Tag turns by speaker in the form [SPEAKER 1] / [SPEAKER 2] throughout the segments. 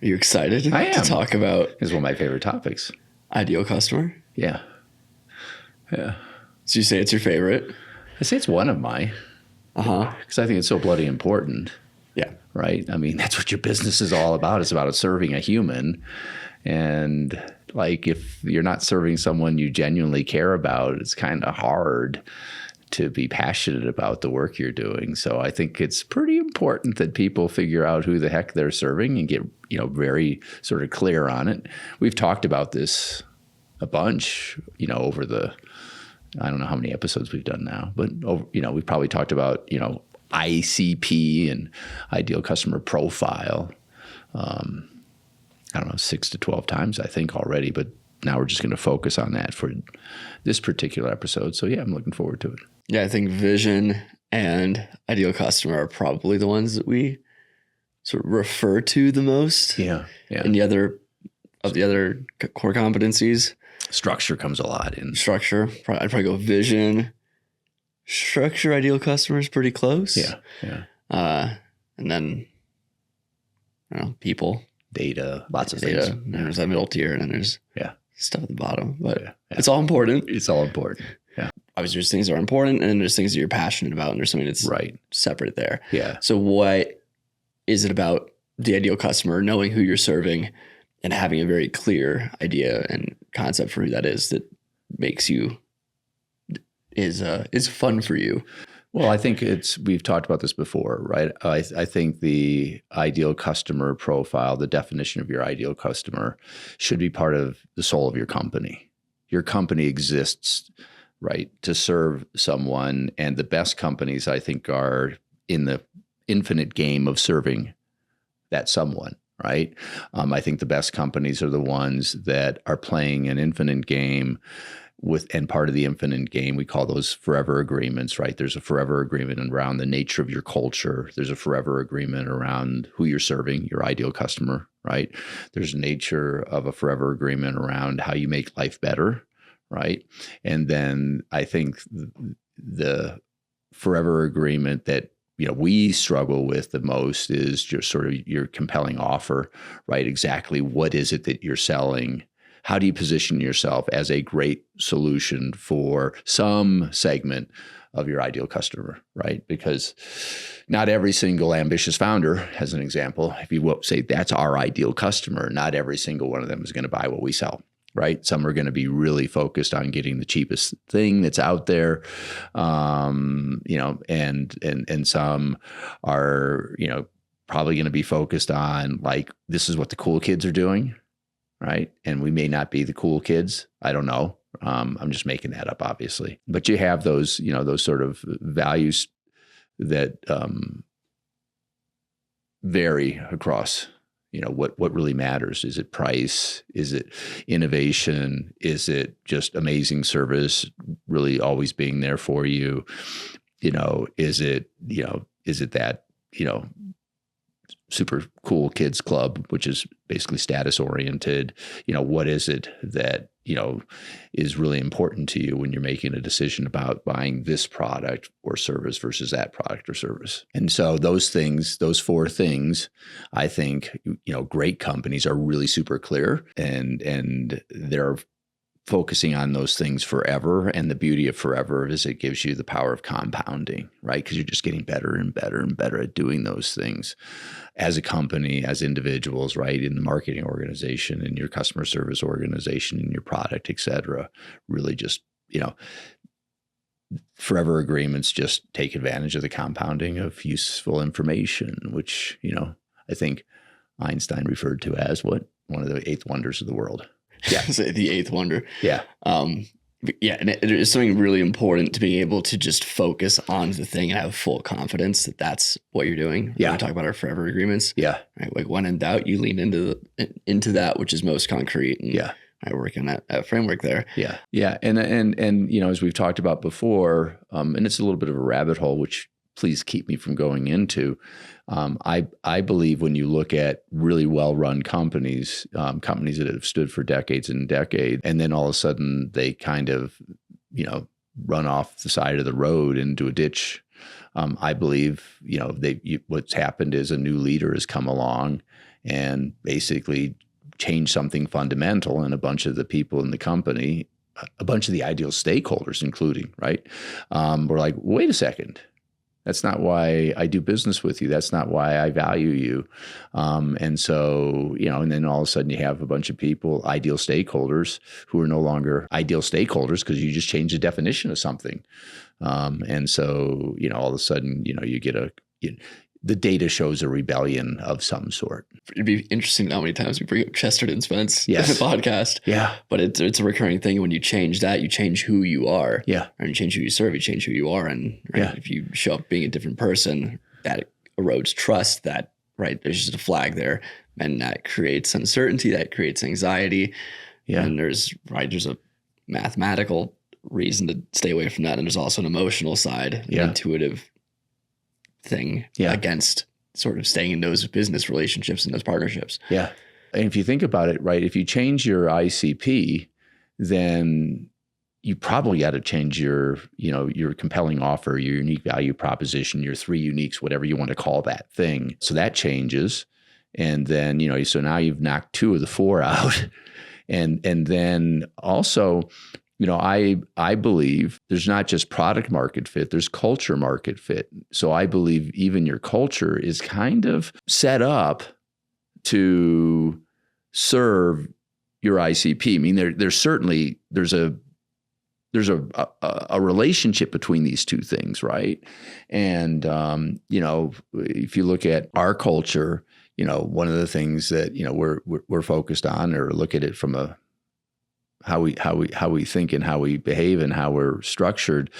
[SPEAKER 1] Are you excited
[SPEAKER 2] I
[SPEAKER 1] to
[SPEAKER 2] am.
[SPEAKER 1] talk about
[SPEAKER 2] It's one of my favorite topics.
[SPEAKER 1] ideal customer?
[SPEAKER 2] Yeah. Yeah.
[SPEAKER 1] So you say it's your favorite?
[SPEAKER 2] I say it's one of mine
[SPEAKER 1] Uh-huh.
[SPEAKER 2] because I think it's so bloody important,
[SPEAKER 1] Yeah.
[SPEAKER 2] right? I mean, that's what your business is all about. It's about serving a human. And like, if you're not serving someone you genuinely care about, it's kind of hard to be passionate about the work you're doing. So I think it's pretty important that people figure out who the heck they're serving and get, very sort of clear on it. We've talked about this a bunch, over the, I don't know how many episodes we've done now, but over, we've probably talked about, ICP and ideal customer profile. I don't know, 6 to 12 times, I think already, but now we're just going to focus on that for this particular episode. So yeah, I'm looking forward to it.
[SPEAKER 1] Yeah, I think vision and ideal customer are probably the ones that we sort of refer to the most.
[SPEAKER 2] Yeah.
[SPEAKER 1] And the other core competencies.
[SPEAKER 2] Structure comes a lot in.
[SPEAKER 1] Structure. I'd probably go vision. Structure, ideal customer is pretty close.
[SPEAKER 2] Yeah.
[SPEAKER 1] And then, people.
[SPEAKER 2] Data, lots of
[SPEAKER 1] Data.
[SPEAKER 2] things.
[SPEAKER 1] And there's that middle tier, and then there's stuff at the bottom. But it's all important.
[SPEAKER 2] It's all important. Yeah.
[SPEAKER 1] Obviously, there's things that are important, and then there's things that you're passionate about, and there's something that's separate there.
[SPEAKER 2] Yeah.
[SPEAKER 1] So what is it about the ideal customer, knowing who you're serving and having a very clear idea and concept for who that is that makes you is fun for you?
[SPEAKER 2] Well, I think we've talked about this before, right? I think the ideal customer profile, the definition of your ideal customer should be part of the soul of your company. Your company exists, right, to serve someone. And the best companies, I think, are in the infinite game of serving that someone, right? I think the best companies are the ones that are playing an infinite game and part of the infinite game, we call those forever agreements, right? There's a forever agreement around the nature of your culture. There's a forever agreement around who you're serving, your ideal customer, right? There's a nature of a forever agreement around how you make life better, right? And then I think the forever agreement that we struggle with the most is just sort of your compelling offer, right? Exactly what is it that you're selling? How do you position yourself as a great solution for some segment of your ideal customer, right? Because not every single ambitious founder, as an example, if you will say that's our ideal customer, not every single one of them is going to buy what we sell, right? Some are going to be really focused on getting the cheapest thing that's out there, and some are, probably going to be focused on like, this is what the cool kids are doing. Right. And we may not be the cool kids. I don't know. I'm just making that up, obviously. But you have those, those sort of values that vary across, what really matters. Is it price? Is it innovation? Is it just amazing service, really always being there for you? Is it that, super cool kids club, which is basically status oriented? What is it that, is really important to you when you're making a decision about buying this product or service versus that product or service? And so those things, those four things, I think, great companies are really super clear and they're focusing on those things forever. And the beauty of forever is it gives you the power of compounding, right? Because you're just getting better and better and better at doing those things as a company, as individuals, right? In the marketing organization, in your customer service organization, in your product, et cetera. Really just, forever agreements just take advantage of the compounding of useful information, which, I think Einstein referred to as one of the eighth wonders of the world.
[SPEAKER 1] Yeah, the eighth wonder.
[SPEAKER 2] Yeah.
[SPEAKER 1] And it is something really important to be able to just focus on the thing and have full confidence that that's what you're doing.
[SPEAKER 2] Yeah.
[SPEAKER 1] When we talk about our forever agreements.
[SPEAKER 2] Yeah.
[SPEAKER 1] Right. Like when in doubt, you lean into that which is most concrete. And I work on that framework there.
[SPEAKER 2] Yeah. Yeah. And as we've talked about before, and it's a little bit of a rabbit hole, which please keep me from going into. I believe when you look at really well-run companies, companies that have stood for decades and decades, and then all of a sudden they kind of, run off the side of the road into a ditch. I believe, what's happened is a new leader has come along and basically change something fundamental. And a bunch of the people in the company, a bunch of the ideal stakeholders, including, right, were like, wait a second. That's not why I do business with you. That's not why I value you. And so, and then all of a sudden you have a bunch of people, ideal stakeholders, who are no longer ideal stakeholders because you just changed the definition of something. And so, all of a sudden, you get the data shows a rebellion of some sort.
[SPEAKER 1] It'd be interesting how many times we bring up Chesterton Spence in
[SPEAKER 2] Yes.
[SPEAKER 1] the podcast.
[SPEAKER 2] Yeah.
[SPEAKER 1] But it's a recurring thing. When you change that, you change who you are.
[SPEAKER 2] Yeah.
[SPEAKER 1] And you change who you serve, you change who you are. And
[SPEAKER 2] Yeah.
[SPEAKER 1] if you show up being a different person, that erodes trust. That, there's just a flag there. And that creates uncertainty, that creates anxiety.
[SPEAKER 2] Yeah.
[SPEAKER 1] And there's a mathematical reason to stay away from that. And there's also an emotional side,
[SPEAKER 2] Yeah.
[SPEAKER 1] an intuitive thing against sort of staying in those business relationships and those partnerships.
[SPEAKER 2] Yeah. And if you think about it, right, if you change your ICP, then you probably got to change your compelling offer, your unique value proposition, your 3 uniques, whatever you want to call that thing. So that changes. And then, so now you've knocked 2 of the 4 out. And then also, I believe there's not just product market fit, there's culture market fit. So I believe even your culture is kind of set up to serve your ICP. I mean, there's a relationship between these 2 things, right? And if you look at our culture, one of the things that we're focused on, or look at it from how we think and how we behave and how we're structured,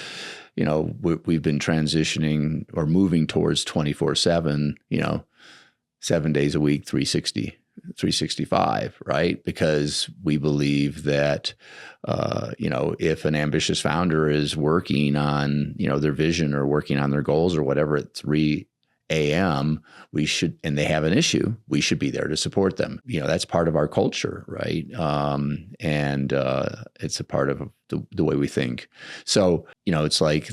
[SPEAKER 2] we've been transitioning or moving towards 24/7, 7 days a week, 365, right? Because we believe that, if an ambitious founder is working on, their vision or working on their goals or whatever at 3 a.m., and they have an issue, we should be there to support them. That's part of our culture, right? And it's a part of the way we think. So, it's like,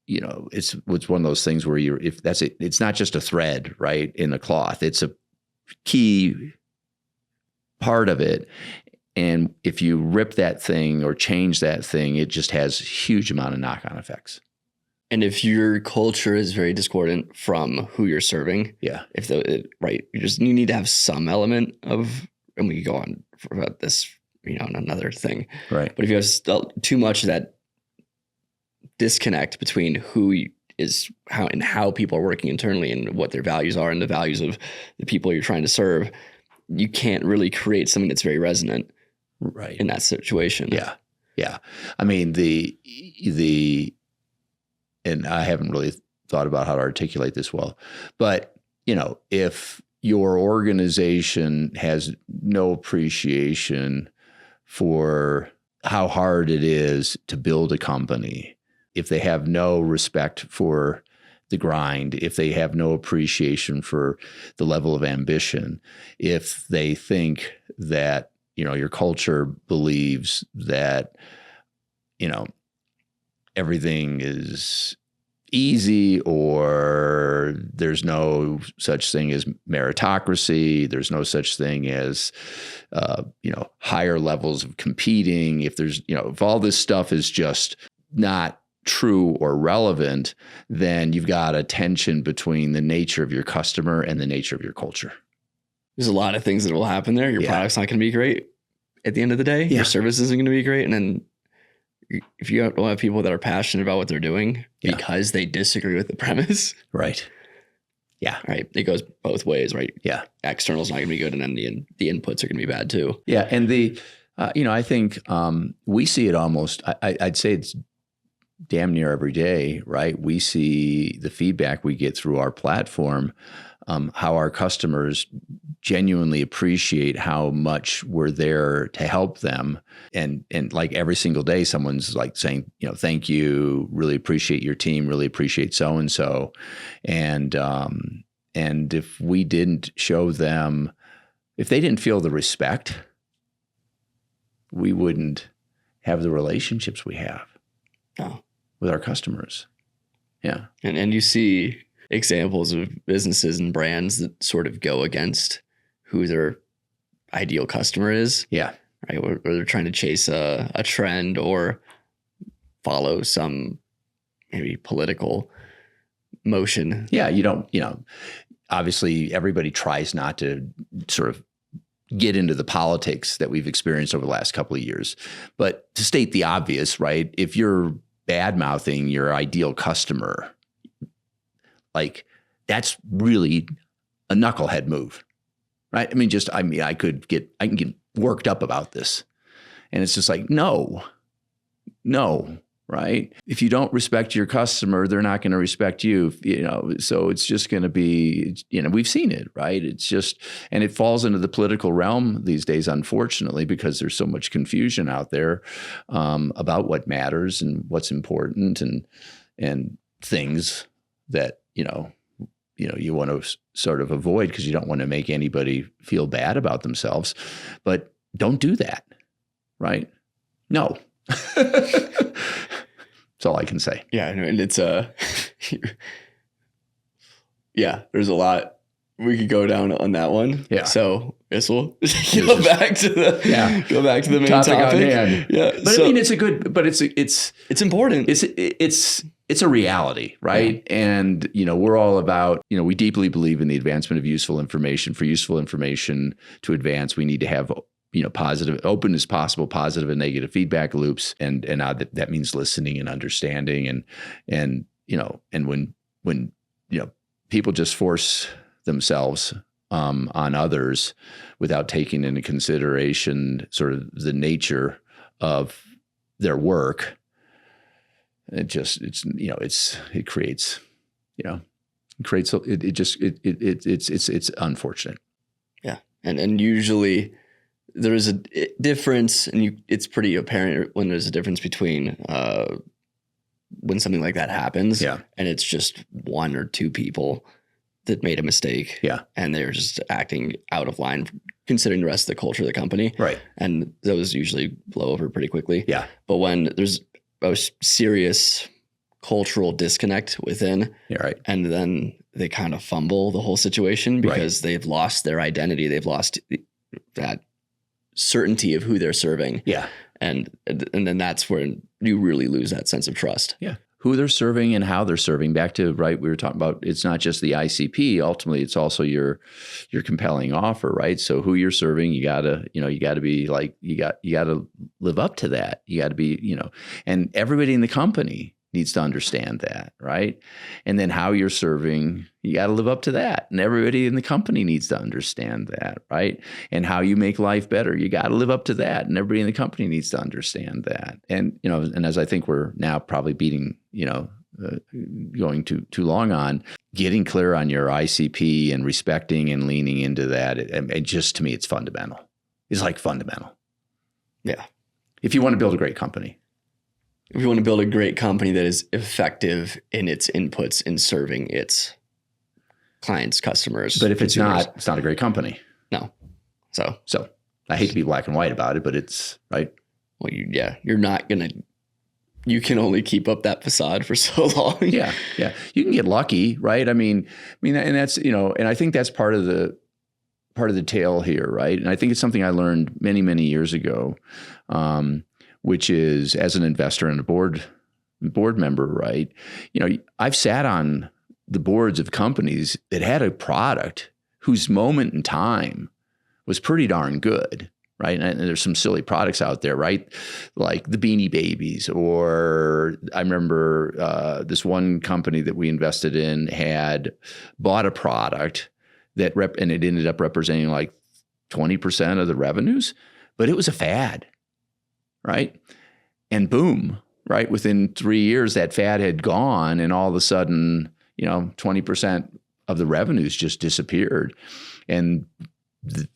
[SPEAKER 2] it's one of those things where if that's it, it's not just a thread, right, in the cloth. It's a key part of it. And if you rip that thing or change that thing, it just has a huge amount of knock-on effects.
[SPEAKER 1] And if your culture is very discordant from who you're serving, you need to have some element of, and we can go on about this, in another thing,
[SPEAKER 2] right?
[SPEAKER 1] But if you have too much of that disconnect between how people are working internally and what their values are and the values of the people you're trying to serve, you can't really create something that's very resonant,
[SPEAKER 2] right,
[SPEAKER 1] in that situation.
[SPEAKER 2] Yeah. I mean, and I haven't really thought about how to articulate this well, but, if your organization has no appreciation for how hard it is to build a company, if they have no respect for the grind, if they have no appreciation for the level of ambition, if they think that, your culture believes that, everything is easy, or there's no such thing as meritocracy, there's no such thing as higher levels of competing, if all this stuff is just not true or relevant, then you've got a tension between the nature of your customer and the nature of your culture.
[SPEAKER 1] There's a lot of things that will happen there. Your product's not going to be great at the end of the day. Your service isn't going to be great. And then if you don't have people that are passionate about what they're doing because they disagree with the premise.
[SPEAKER 2] Right. Yeah.
[SPEAKER 1] Right. It goes both ways, right?
[SPEAKER 2] Yeah.
[SPEAKER 1] External's not going to be good, and then the inputs are going to be bad too.
[SPEAKER 2] Yeah. And I think we see it almost, I'd say it's damn near every day, right? We see the feedback we get through our platform, how our customers genuinely appreciate how much we're there to help them. And like every single day, someone's like saying, thank you, really appreciate your team, really appreciate so-and-so. And if we didn't show them, if they didn't feel the respect, we wouldn't have the relationships we have with our customers. Yeah.
[SPEAKER 1] And you see examples of businesses and brands that sort of go against who their ideal customer is,
[SPEAKER 2] Yeah.
[SPEAKER 1] right? Or they're trying to chase a trend or follow some maybe political motion.
[SPEAKER 2] Yeah. You don't, obviously everybody tries not to sort of get into the politics that we've experienced over the last couple of years. But to state the obvious, right? If you're bad mouthing your ideal customer, like that's really a knucklehead move, right? I can get worked up about this. And it's just like, no, right? If you don't respect your customer, they're not going to respect you, so it's just going to be, we've seen it, right? It's just, and it falls into the political realm these days, unfortunately, because there's so much confusion out there about what matters and what's important and things that, you want to sort of avoid because you don't want to make anybody feel bad about themselves, but don't do that, right? No. That's all I can say.
[SPEAKER 1] Yeah, and it's yeah, there's a lot we could go down on that one.
[SPEAKER 2] Yeah.
[SPEAKER 1] So I guess we'll go back to the main topic.
[SPEAKER 2] On hand.
[SPEAKER 1] Yeah.
[SPEAKER 2] But so, I mean, it's
[SPEAKER 1] important.
[SPEAKER 2] It's a reality, right? Yeah. And, we're all about, we deeply believe in the advancement of useful information. For useful information to advance, we need to have positive, open as possible, positive and negative feedback loops. And that means listening and understanding. And when people just force themselves on others without taking into consideration sort of the nature of their work, it's unfortunate.
[SPEAKER 1] Yeah. And usually there is a difference, and it's pretty apparent when there's a difference between when something like that happens, and it's just one or two people that made a mistake, and they're just acting out of line considering the rest of the culture of the company,
[SPEAKER 2] right? And
[SPEAKER 1] those usually blow over pretty quickly.
[SPEAKER 2] Yeah,
[SPEAKER 1] but when there's a serious cultural disconnect within,
[SPEAKER 2] right,
[SPEAKER 1] and then they kind of fumble the whole situation because they've lost their identity, they've lost that certainty of who they're serving.
[SPEAKER 2] Yeah.
[SPEAKER 1] And then that's where you really lose that sense of trust.
[SPEAKER 2] Yeah. Who they're serving and how they're serving. Back to, right, we were talking about, it's not just the ICP. Ultimately, it's also your compelling offer, right? So who you're serving, you gotta be like, you gotta live up to that. You gotta be, and everybody in the company needs to understand that, right? And then how you're serving, you got to live up to that. And everybody in the company needs to understand that, right? And how you make life better, you got to live up to that. And everybody in the company needs to understand that. And, and as I think we're now probably beating, going too long on, getting clear on your ICP and respecting and leaning into that. And just to me, it's fundamental. It's like fundamental.
[SPEAKER 1] Yeah.
[SPEAKER 2] If you want to build a great company.
[SPEAKER 1] If you want to build a great company that is effective in its inputs in serving its clients, customers.
[SPEAKER 2] But if consumers, it's not a great company.
[SPEAKER 1] No. So
[SPEAKER 2] I hate to be black and white about it, but it's right.
[SPEAKER 1] Well, you're not going to, you can only keep up that facade for so long.
[SPEAKER 2] Yeah. Yeah. You can get lucky, right? I mean, and that's, and I think that's part of the tale here, right? And I think it's something I learned many, many years ago. Which is, as an investor and a board member, right? I've sat on the boards of companies that had a product whose moment in time was pretty darn good, right? And there's some silly products out there, right? Like the Beanie Babies, or I remember this one company that we invested in had bought a product that and it ended up representing like 20% of the revenues, but it was a fad. Right. And boom, right. Within 3 years, that fad had gone, and all of a sudden, 20% of the revenues just disappeared. And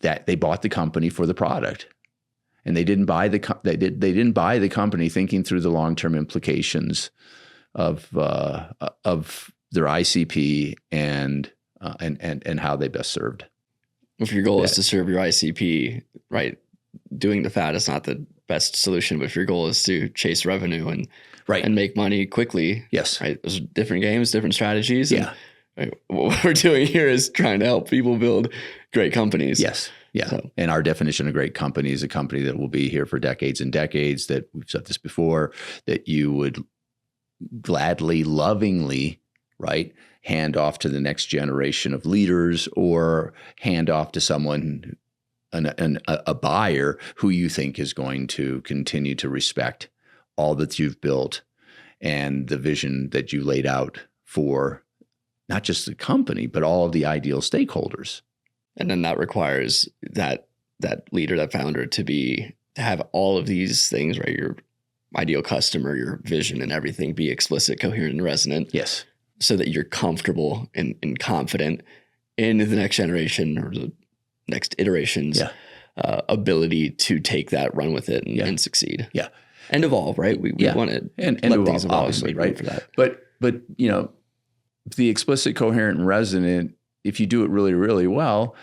[SPEAKER 2] that they bought the company for the product, and they didn't buy the company thinking through the long-term implications of their ICP and how they best served.
[SPEAKER 1] If your goal is to serve your ICP, right, doing the fad is not the best solution, but if your goal is to chase revenue and make money quickly,
[SPEAKER 2] yes,
[SPEAKER 1] right, those are different games, different strategies.
[SPEAKER 2] Yeah.
[SPEAKER 1] Right? What we're doing here is trying to help people build great companies.
[SPEAKER 2] Yes. Yeah.
[SPEAKER 1] So.
[SPEAKER 2] And our definition of great company is a company that will be here for decades and decades, that we've said this before, that you would gladly, lovingly, right, hand off to the next generation of leaders, or hand off to someone, a buyer who you think is going to continue to respect all that you've built and the vision that you laid out for not just the company, but all of the ideal stakeholders.
[SPEAKER 1] And then that requires that leader, that founder, to have all of these things, right? Your ideal customer, your vision, and everything be explicit, coherent, and resonant.
[SPEAKER 2] Yes.
[SPEAKER 1] So that you're comfortable and confident in the next generation or the next iteration's ability to take that, run with it, and succeed.
[SPEAKER 2] Yeah.
[SPEAKER 1] And evolve, right? We want to
[SPEAKER 2] and
[SPEAKER 1] let
[SPEAKER 2] evolve,
[SPEAKER 1] things evolve,
[SPEAKER 2] obviously, right?
[SPEAKER 1] For that.
[SPEAKER 2] But the explicit, coherent, and resonant, if you do it really, really well,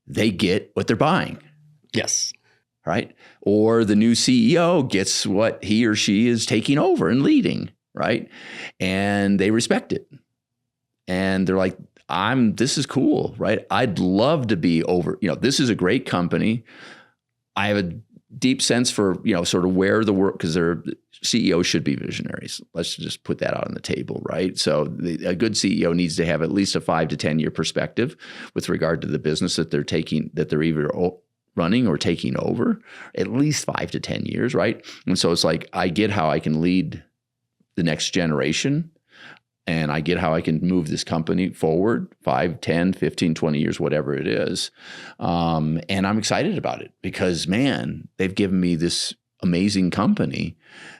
[SPEAKER 2] they get what they're buying.
[SPEAKER 1] Yes.
[SPEAKER 2] Right. Or the new CEO gets what he or she is taking over and leading. Right. And they respect it. And they're like, this is cool. Right. I'd love to be over, this is a great company. I have a deep sense for, sort of where the work, because their CEOs should be visionaries. Let's just put that out on the table, right? So a good CEO needs to have at least a 5 to 10 year perspective with regard to the business that they're either running or taking over, at least 5 to 10 years, right? And so it's like, I get how I can lead the next generation, and I get how I can move this company forward 5, 10, 15, 20 years, whatever it is. And I'm excited about it because, man, they've given me this amazing company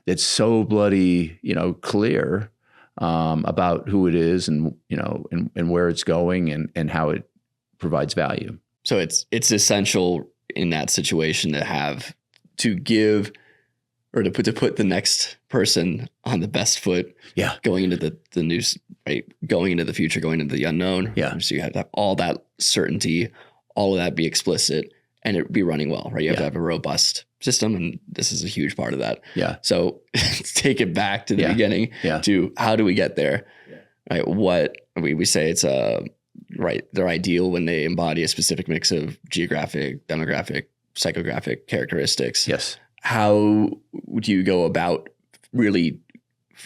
[SPEAKER 2] that's so bloody, clear about who it is and, and where it's going and how it provides value.
[SPEAKER 1] So it's essential in that situation to give or to put the next person on the best foot.
[SPEAKER 2] Yeah.
[SPEAKER 1] Going into the news, right? Going into the future, going into the unknown.
[SPEAKER 2] Yeah.
[SPEAKER 1] So you have to have all that certainty, all of that be explicit, and it be running well, right? You have to have a robust system, and this is a huge part of that.
[SPEAKER 2] Yeah.
[SPEAKER 1] So let's take it back to the beginning to how do we get there? Yeah. Right. What we say it's right. They're ideal when they embody a specific mix of geographic, demographic, psychographic characteristics.
[SPEAKER 2] Yes.
[SPEAKER 1] How do you go about really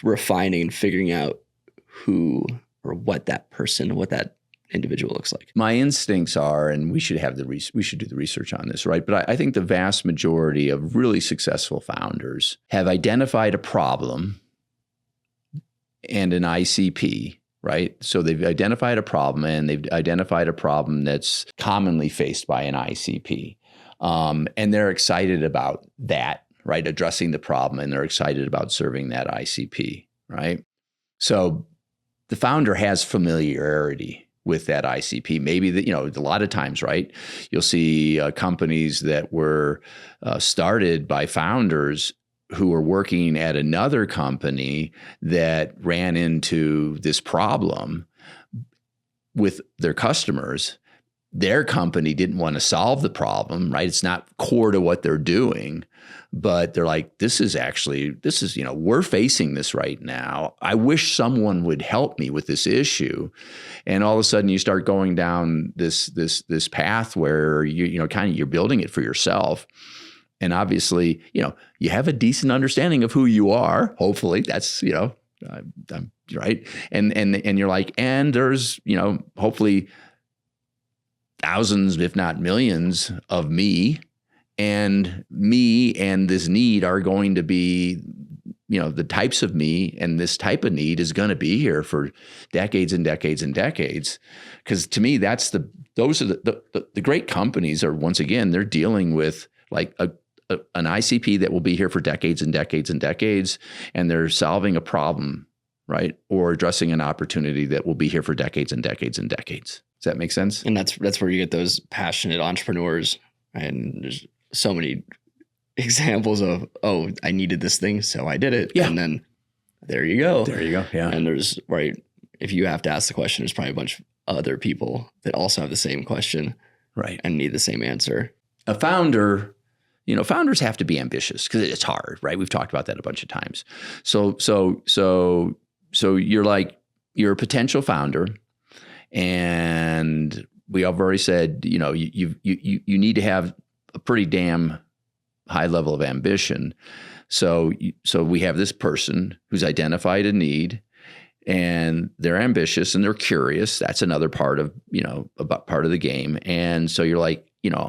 [SPEAKER 1] refining and figuring out who or what that person, what that individual looks like?
[SPEAKER 2] My instincts are, and we should do the research on this, right? But I think the vast majority of really successful founders have identified a problem and an ICP, right? So they've identified a problem, and they've identified a problem that's commonly faced by an ICP. And they're excited about that, right? Addressing the problem, and they're excited about serving that ICP, right? So the founder has familiarity with that ICP. Maybe a lot of times, right? You'll see companies that were started by founders who were working at another company that ran into this problem with their customers. Their company didn't want to solve the problem, right? It's not core to what they're doing, but they're like, this is, we're facing this right now. I wish someone would help me with this issue. And all of a sudden you start going down this path where you're building it for yourself. And obviously, you have a decent understanding of who you are. Hopefully that's, I'm right. And you're like, and there's, hopefully thousands, if not millions of me and this need are going to be, the types of me, and this type of need is going to be here for decades and decades and decades. Because to me, those are the great companies are, once again, they're dealing with like an ICP that will be here for decades and decades and decades, and they're solving a problem, right? Or addressing an opportunity that will be here for decades and decades and decades. Does that make sense?
[SPEAKER 1] And that's where you get those passionate entrepreneurs. And there's so many examples of, oh, I needed this thing, so I did it.
[SPEAKER 2] Yeah.
[SPEAKER 1] And then there you go.
[SPEAKER 2] There you go. Yeah.
[SPEAKER 1] And there's, right, if you have to ask the question, there's probably a bunch of other people that also have the same question.
[SPEAKER 2] Right.
[SPEAKER 1] And need the same answer.
[SPEAKER 2] A founder, founders have to be ambitious because it's hard, right? We've talked about that a bunch of times. So you're like, you're a potential founder, and we have already said, you need to have a pretty damn high level of ambition. So we have this person who's identified a need, and they're ambitious and they're curious. That's another part of, part of the game. And so you're like,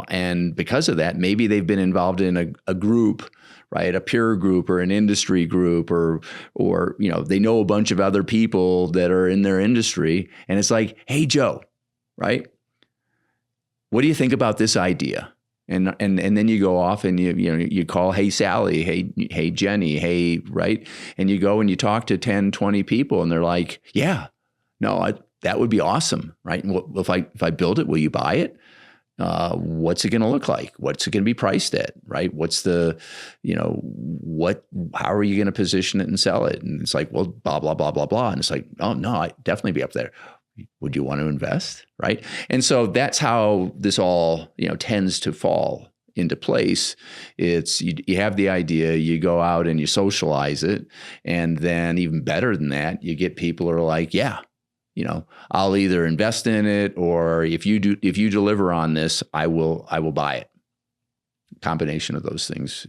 [SPEAKER 2] and because of that, maybe they've been involved in a group, right? A peer group or an industry group, or they know a bunch of other people that are in their industry. And it's like, hey, Joe, right? What do you think about this idea? And then you go off and you call, hey, Sally, hey, Jenny, hey, right? And you go and you talk to 10, 20 people, and they're like, yeah, no, that would be awesome, right? If I build it, will you buy it? What's it going to look like? What's it going to be priced at, right? What's the, how are you going to position it and sell it? And it's like, well, blah, blah, blah, blah, blah. And it's like, oh no, I'd definitely be up there. Would you want to invest, right? And so that's how this all, tends to fall into place. It's you have the idea, you go out and you socialize it, and then even better than that, you get people who are like, yeah, I'll either invest in it, or if you deliver on this, I will buy it. Combination of those things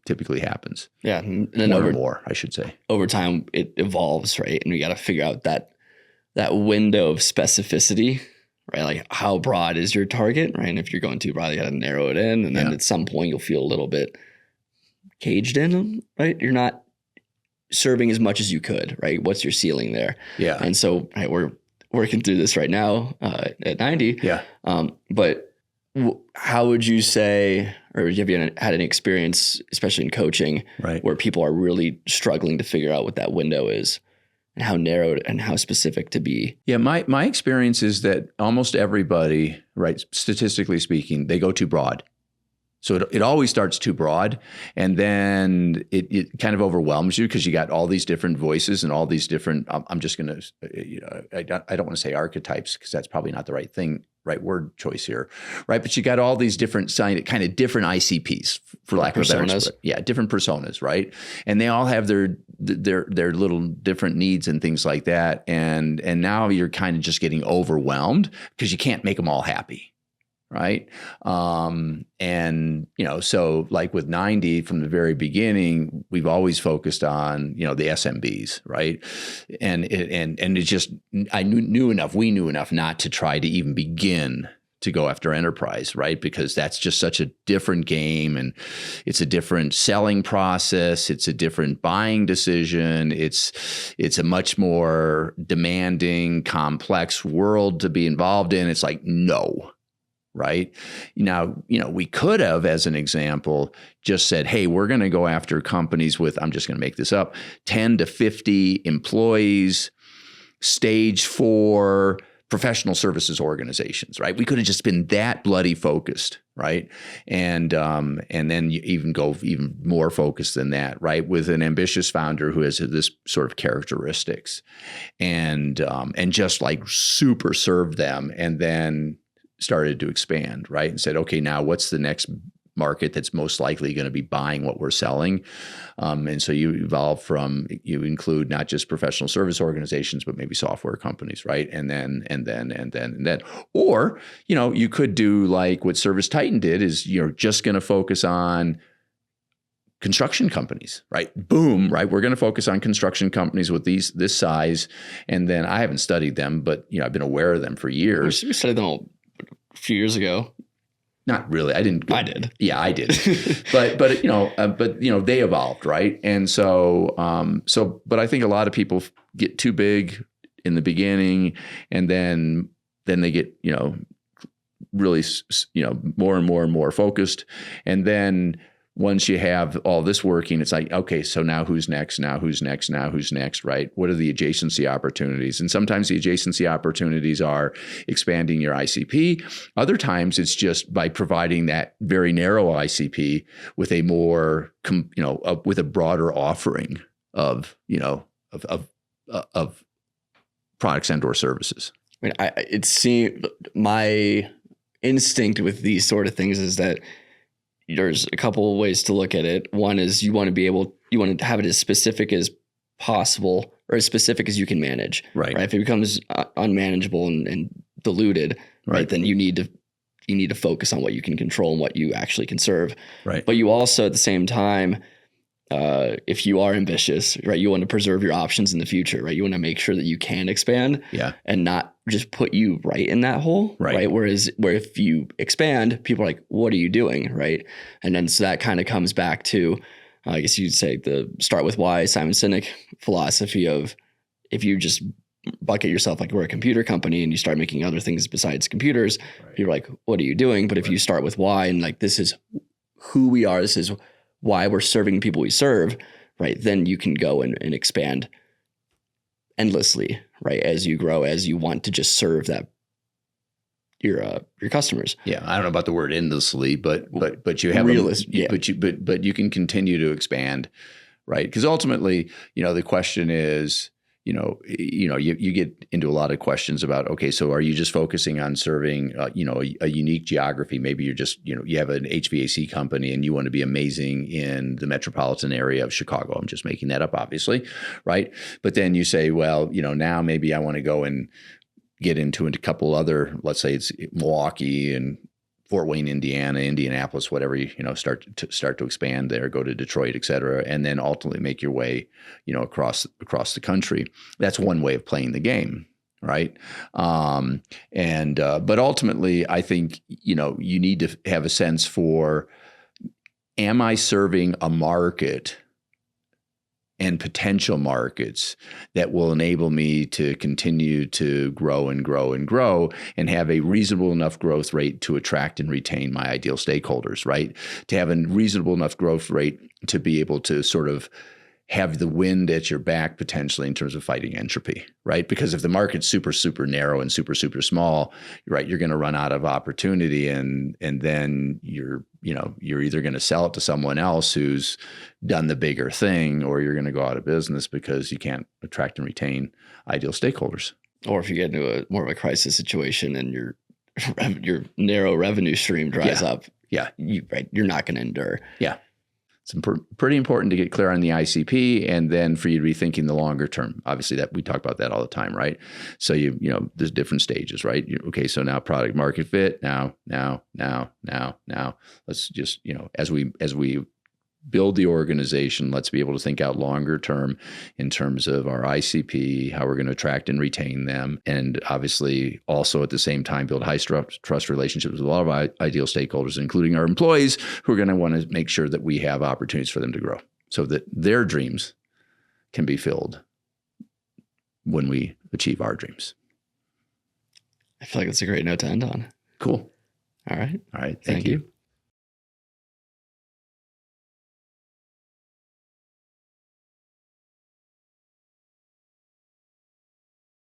[SPEAKER 2] typically happens.
[SPEAKER 1] Yeah, and then
[SPEAKER 2] more, I should say.
[SPEAKER 1] Over time, it evolves, right? And we got to figure out that window of specificity, right? Like, how broad is your target, right? And if you're going too broad, you got to narrow it in. And then at some point, you'll feel a little bit caged in, right? You're not serving as much as you could, right? What's your ceiling there? Yeah. And so we're working through this right now at 90.
[SPEAKER 2] Yeah.
[SPEAKER 1] But how would you say, or have you had any experience, especially in coaching,
[SPEAKER 2] right,
[SPEAKER 1] where people are really struggling to figure out what that window is? And how narrowed and how specific to be?
[SPEAKER 2] Yeah, my experience is that almost everybody, right, statistically speaking, they go too broad. So it always starts too broad, and then it kind of overwhelms you because you got all these different voices and all these different. I'm just going to, I don't want to say archetypes because that's probably not the right word choice here, right? But you got all these different kind of different ICPs, for lack of a better word. Yeah, different personas, right? And they all have their little different needs and things like that. And now you're kind of just getting overwhelmed because you can't make them all happy. Right. And, so like with 90 from the very beginning, we've always focused on, the SMBs. Right. And it just, we knew enough not to try to even begin to go after enterprise, right? Because that's just such a different game, and it's a different selling process. It's a different buying decision. It's a much more demanding, complex world to be involved in. It's like, no. Right now, we could have, as an example, just said, hey, we're going to go after companies with, I'm just going to make this up, 10 to 50 employees, stage 4 professional services organizations, right? We could have just been that bloody focused, right? And then you even go even more focused than that, right? With an ambitious founder who has this sort of characteristics, and just like super served them, and then started to expand, right? And said, okay, now what's the next market that's most likely going to be buying what we're selling? And so you evolve from, you include not just professional service organizations, but maybe software companies, right? And then, or, you could do like what ServiceTitan did, is you're just going to focus on construction companies, right? Boom, right? We're going to focus on construction companies with this size. And then I haven't studied them, but I've been aware of them for years.
[SPEAKER 1] We studied them all a few years ago.
[SPEAKER 2] Not really. I didn't.
[SPEAKER 1] I did.
[SPEAKER 2] Yeah, I did. but they evolved, right? And so but I think a lot of people get too big in the beginning, and then they get really more and more and more focused, and then once you have all this working, it's like, okay, so now who's next? Now who's next? Now who's next, right? What are the adjacency opportunities? And sometimes the adjacency opportunities are expanding your ICP. Other times it's just by providing that very narrow ICP with a more, with a broader offering of products and or services.
[SPEAKER 1] I mean, it seems my instinct with these sort of things is that there's a couple of ways to look at it. One is you want to have it as specific as possible or as specific as you can manage.
[SPEAKER 2] Right.
[SPEAKER 1] If it becomes unmanageable and diluted, right, then you need to focus on what you can control and what you actually can serve.
[SPEAKER 2] Right.
[SPEAKER 1] But you also, at the same time, if you are ambitious, right, you want to preserve your options in the future, right? You want to make sure that you can expand, and not just put you right in that hole, right? Where if you expand, people are like, "What are you doing?" Right? And then so that kind of comes back to, I guess you'd say, the start with why, Simon Sinek philosophy of, if you just bucket yourself like we're a computer company and you start making other things besides computers, people are like, "What are you doing?" But if you start with why, and like, this is who we are, this is why we're serving the people we serve, right? Then you can go and expand endlessly, right? As you grow, as you want to just serve that your customers.
[SPEAKER 2] Yeah, I don't know about the word endlessly, but you have but you can continue to expand, right? Because ultimately, the question is, you get into a lot of questions about, okay, so are you just focusing on serving, a unique geography? Maybe you're just, you have an HVAC company and you want to be amazing in the metropolitan area of Chicago. I'm just making that up, obviously, right? But then you say, well, now maybe I want to go and get into a couple other, let's say it's Milwaukee and Fort Wayne, Indiana, Indianapolis, whatever, start to expand there, go to Detroit, et cetera, and then ultimately make your way, across the country. That's one way of playing the game, right? But ultimately, I think, you need to have a sense for, am I serving a market and potential markets that will enable me to continue to grow and grow and grow and have a reasonable enough growth rate to attract and retain my ideal stakeholders, right? To have a reasonable enough growth rate to be able to sort of have the wind at your back potentially in terms of fighting entropy, right? Because if the market's super, super narrow and super, super small, right, you're going to run out of opportunity, and then you're either going to sell it to someone else who's done the bigger thing, or you're going to go out of business because you can't attract and retain ideal stakeholders.
[SPEAKER 1] Or if you get into more of a crisis situation and your narrow revenue stream dries up, you're not going to endure. Yeah.
[SPEAKER 2] It's pretty important to get clear on the ICP, and then for you to be thinking the longer term. Obviously, that we talk about that all the time, right? So there's different stages, right? Okay, so now product market fit. Now. Let's just as we build the organization, let's be able to think out longer term in terms of our ICP, how we're going to attract and retain them, and obviously also at the same time build high trust relationships with a lot of ideal stakeholders, including our employees, who are going to want to make sure that we have opportunities for them to grow so that their dreams can be filled when we achieve our dreams.
[SPEAKER 1] I feel like that's a great note to end on.
[SPEAKER 2] Cool.
[SPEAKER 1] All right.
[SPEAKER 2] Thank you.